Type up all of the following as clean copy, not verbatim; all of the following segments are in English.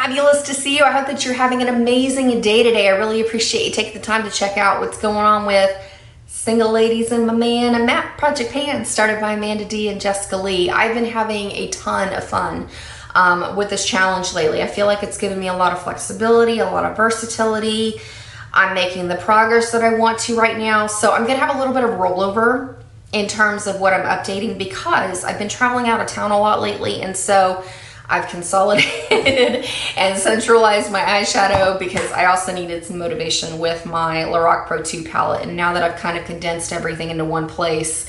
fabulous to see you. I hope that you're having an amazing day today. I really appreciate you taking the time to check out what's going on with Single Ladies and my man and Matt Project Pan, started by Amanda D and Jessica Lee. I've been having a ton of fun with this challenge lately. I feel like it's given me a lot of flexibility, a lot of versatility. I'm making the progress that I want to right now. So I'm gonna have a little bit of rollover in terms of what I'm updating because I've been traveling out of town a lot lately, and so I've consolidated and centralized my eyeshadow because I also needed some motivation with my Lorac Pro 2 palette. And now that I've kind of condensed everything into one place,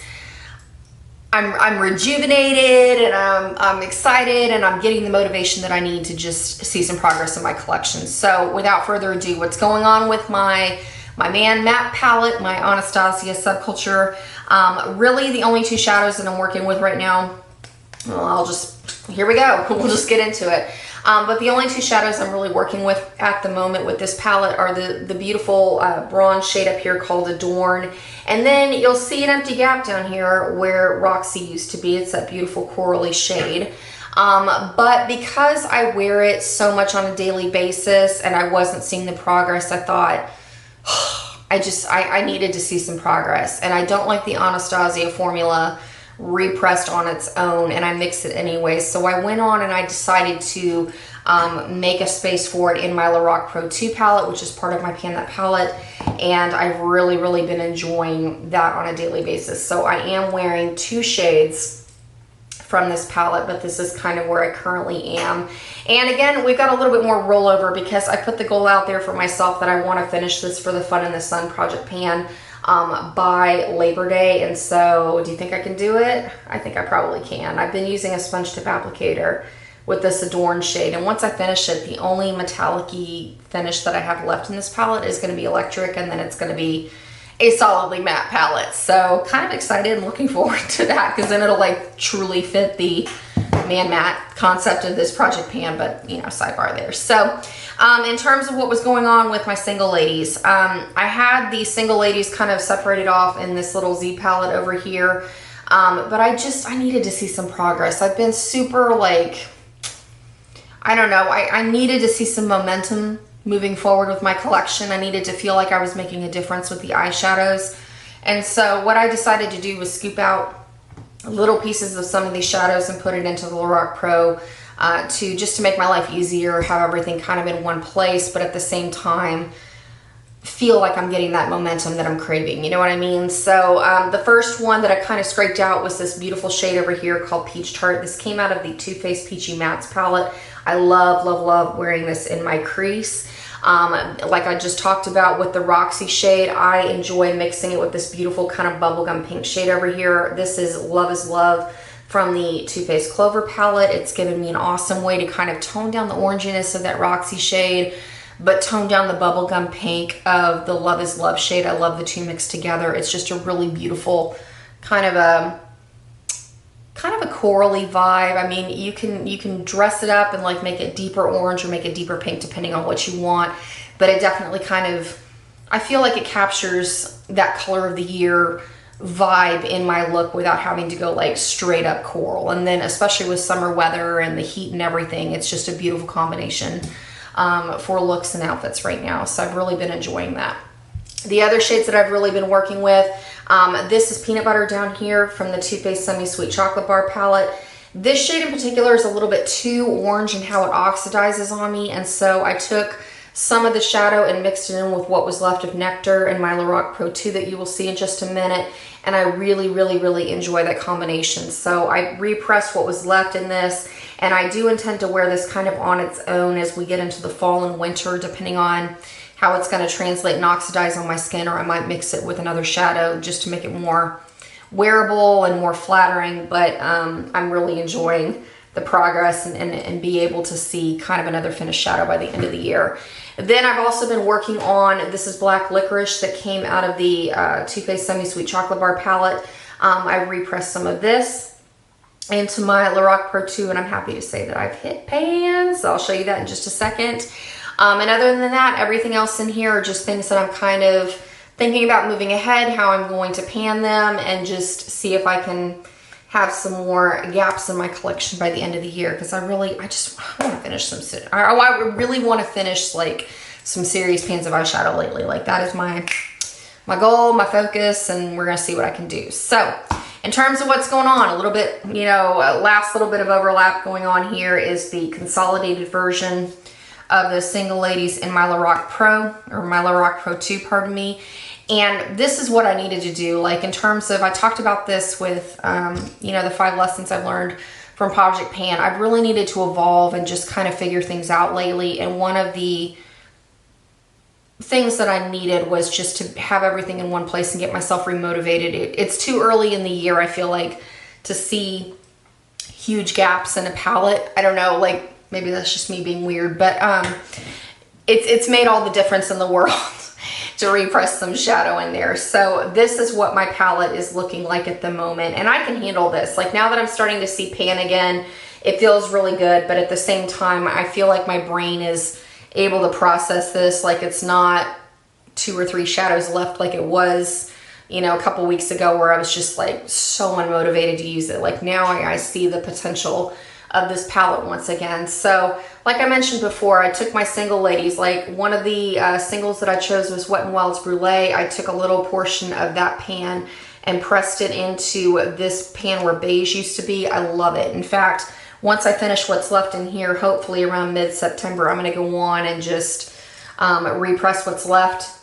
I'm rejuvenated and I'm excited and I'm getting the motivation that I need to just see some progress in my collection. So without further ado, what's going on with my Man Matte palette, my Anastasia Subculture. Really the only two shadows that I'm working with right now, well, here we go. We'll just get into it. But the only two shadows I'm really working with at the moment with this palette are the beautiful bronze shade up here called Adorn. And then you'll see an empty gap down here where Roxy used to be. It's that beautiful corally shade. But because I wear it so much on a daily basis and I wasn't seeing the progress, I thought, I needed to see some progress. And I don't like the Anastasia formula repressed on its own, and I mix it anyway. So I went on and I decided to make a space for it in my Lorac Pro 2 palette, which is part of my Pan That palette, and I've really been enjoying that on a daily basis. So I am wearing two shades from this palette, but this is kind of where I currently am. And again, we've got a little bit more rollover because I put the goal out there for myself that I want to finish this for the Fun in the Sun Project Pan by Labor Day. And so do you think I can do it? I think I probably can. I've been using a sponge tip applicator with this Adorn shade, and once I finish it, the only metallic-y finish that I have left in this palette is going to be electric, and then it's going to be a solidly matte palette. So kind of excited and looking forward to that because then it'll like truly fit the Man Matte concept of this Project Pan, but you know, sidebar there. So in terms of what was going on with my Single Ladies, I had the Single Ladies kind of separated off in this little Z palette over here, but I needed to see some progress. I've been super like, I don't know, I needed to see some momentum moving forward with my collection. I needed to feel like I was making a difference with the eyeshadows. And so what I decided to do was scoop out little pieces of some of these shadows and put it into the Lorac Pro to make my life easier, have everything kind of in one place, but at the same time feel like I'm getting that momentum that I'm craving, you know what I mean? So the first one that I kind of scraped out was this beautiful shade over here called Peach Tart. This came out of the Too Faced Peachy Mattes palette. I love wearing this in my crease. Like I just talked about with the Roxy shade, I enjoy mixing it with this beautiful kind of bubblegum pink shade over here. This is Love from the Too Faced Clover palette. It's given me an awesome way to kind of tone down the oranginess of that Roxy shade, but tone down the bubblegum pink of the Love shade. I love the two mixed together. It's just a really beautiful kind of a corally vibe. I mean, you can dress it up and like make it deeper orange or make it deeper pink depending on what you want, but it definitely kind of, I feel like it captures that color of the year vibe in my look without having to go like straight up coral. And then especially with summer weather and the heat and everything, it's just a beautiful combination for looks and outfits right now. So I've really been enjoying that. The other shades that I've really been working with, this is Peanut Butter down here from the Too Faced Semi Sweet Chocolate Bar palette. This shade in particular is a little bit too orange in how it oxidizes on me, and so I took some of the shadow and mixed it in with what was left of Nectar in my Lorac Pro 2 that you will see in just a minute, and I really enjoy that combination. So I repressed what was left in this, and I do intend to wear this kind of on its own as we get into the fall and winter, depending on how it's going to translate and oxidize on my skin, or I might mix it with another shadow just to make it more wearable and more flattering. But I'm really enjoying the progress and be able to see kind of another finished shadow by the end of the year. Then I've also been working on, this is Black Licorice that came out of the Too Faced Semi Sweet Chocolate Bar palette. I repressed some of this into my Lorac Pro 2, and I'm happy to say that I've hit pan, so I'll show you that in just a second. And other than that, everything else in here are just things that I'm kind of thinking about moving ahead, how I'm going to pan them, and just see if I can have some more gaps in my collection by the end of the year, because I want to finish some, I really want to finish like some serious pans of eyeshadow lately. Like that is my goal, my focus, and we're gonna see what I can do. So in terms of what's going on, a little bit, you know, last little bit of overlap going on here is the consolidated version of the Single Ladies in My Lorac Pro, or My Lorac Pro 2, pardon me. And this is what I needed to do. Like in terms of, I talked about this with, you know, the 5 lessons I've learned from Project Pan. I've really needed to evolve and just kind of figure things out lately. And one of the things that I needed was just to have everything in one place and get myself remotivated. It's too early in the year, I feel like, to see huge gaps in a palette. I don't know, like maybe that's just me being weird, but it's made all the difference in the world to repress some shadow in there. So this is what my palette is looking like at the moment, and I can handle this. Like now that I'm starting to see pan again, it feels really good, but at the same time, I feel like my brain is able to process this. Like it's not 2 or 3 shadows left like it was, you know, a couple weeks ago, where I was just like so unmotivated to use it. Like now I see the potential of this palette once again. So like I mentioned before, I took my Single Ladies, like one of the singles that I chose was Wet n Wild's Brulee. I took a little portion of that pan and pressed it into this pan where beige used to be. I love it. In fact, once I finish what's left in here, hopefully around mid-September, I'm gonna go on and just repress what's left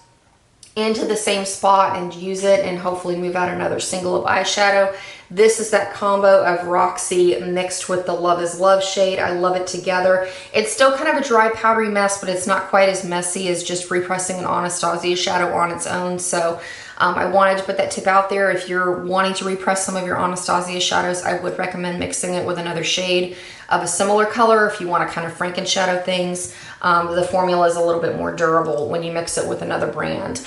into the same spot and use it, and hopefully move out another single of eyeshadow. This is that combo of Roxy mixed with the Love is Love shade. I love it together. It's still kind of a dry, powdery mess, but it's not quite as messy as just repressing an Anastasia shadow on its own. So I wanted to put that tip out there. If you're wanting to repress some of your Anastasia shadows, I would recommend mixing it with another shade of a similar color. If you want to kind of Franken shadow things, the formula is a little bit more durable when you mix it with another brand.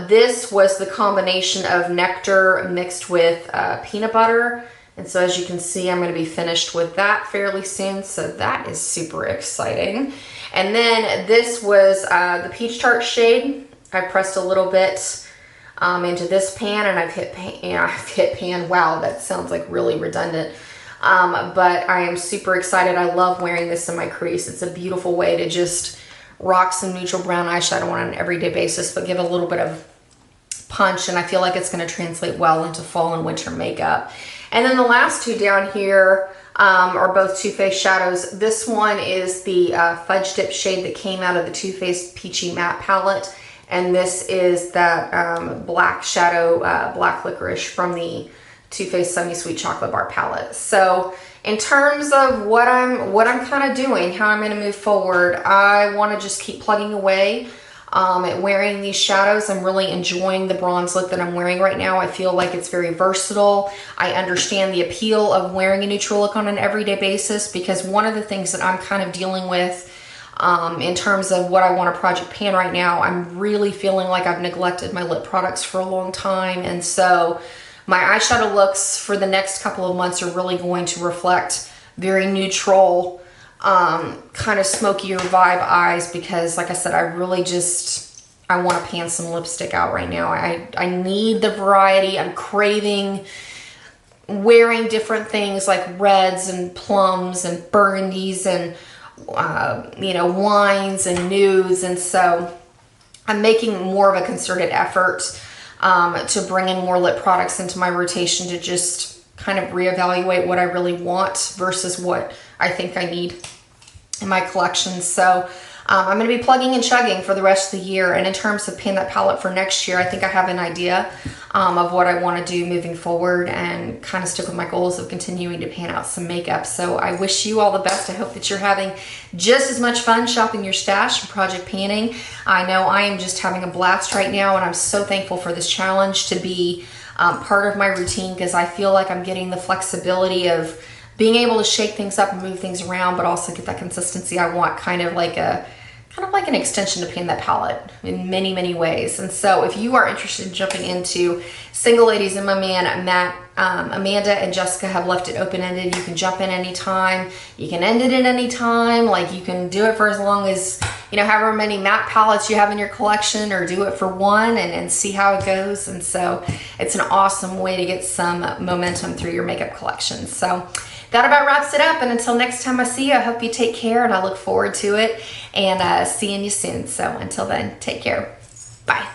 This was the combination of nectar mixed with peanut butter. And so as you can see, I'm going to be finished with that fairly soon. So that is super exciting. And then this was the peach tart shade. I pressed a little bit into this pan, and I've hit pan. Wow, that sounds like really redundant. But I am super excited. I love wearing this in my crease. It's a beautiful way to just rock some neutral brown eyeshadow on an everyday basis, but give a little bit of punch, and I feel like it's going to translate well into fall and winter makeup. And then the last two down here are both Too Faced shadows. This one is the Fudge Dip shade that came out of the Too Faced Peachy Matte palette, and this is that black shadow, Black Licorice from the Too Faced Semi-Sweet Chocolate Bar palette. So in terms of what I'm kind of doing, how I'm going to move forward, I want to just keep plugging away at wearing these shadows. I'm really enjoying the bronze look that I'm wearing right now. I feel like it's very versatile. I understand the appeal of wearing a neutral look on an everyday basis, because one of the things that I'm kind of dealing with in terms of what I want to Project Pan right now, I'm really feeling like I've neglected my lip products for a long time. And so my eyeshadow looks for the next couple of months are really going to reflect very neutral, kind of smokier vibe eyes, because like I said, I want to pan some lipstick out right now. I need the variety. I'm craving wearing different things like reds and plums and burgundies and, you know, wines and nudes. And so I'm making more of a concerted effort to bring in more lip products into my rotation, to just kind of reevaluate what I really want versus what I think I need in my collection. So I'm going to be plugging and chugging for the rest of the year. And in terms of Pan That palette for next year, I think I have an idea of what I want to do moving forward, and kind of stick with my goals of continuing to pan out some makeup. So I wish you all the best. I hope that you're having just as much fun shopping your stash and project panning. I know I am just having a blast right now, and I'm so thankful for this challenge to be part of my routine, because I feel like I'm getting the flexibility of being able to shake things up and move things around, but also get that consistency I want, kind of like an extension to Pan That palette in many, many ways. And so if you are interested in jumping into Single Ladies and my man Matt, Amanda and Jessica have left it open-ended. You can jump in anytime. You can end it at any time. Like, you can do it for as long as you know, however many matte palettes you have in your collection, or do it for one and see how it goes. And so it's an awesome way to get some momentum through your makeup collection. So that about wraps it up. And until next time I see you, I hope you take care, and I look forward to it and seeing you soon. So until then, take care. Bye.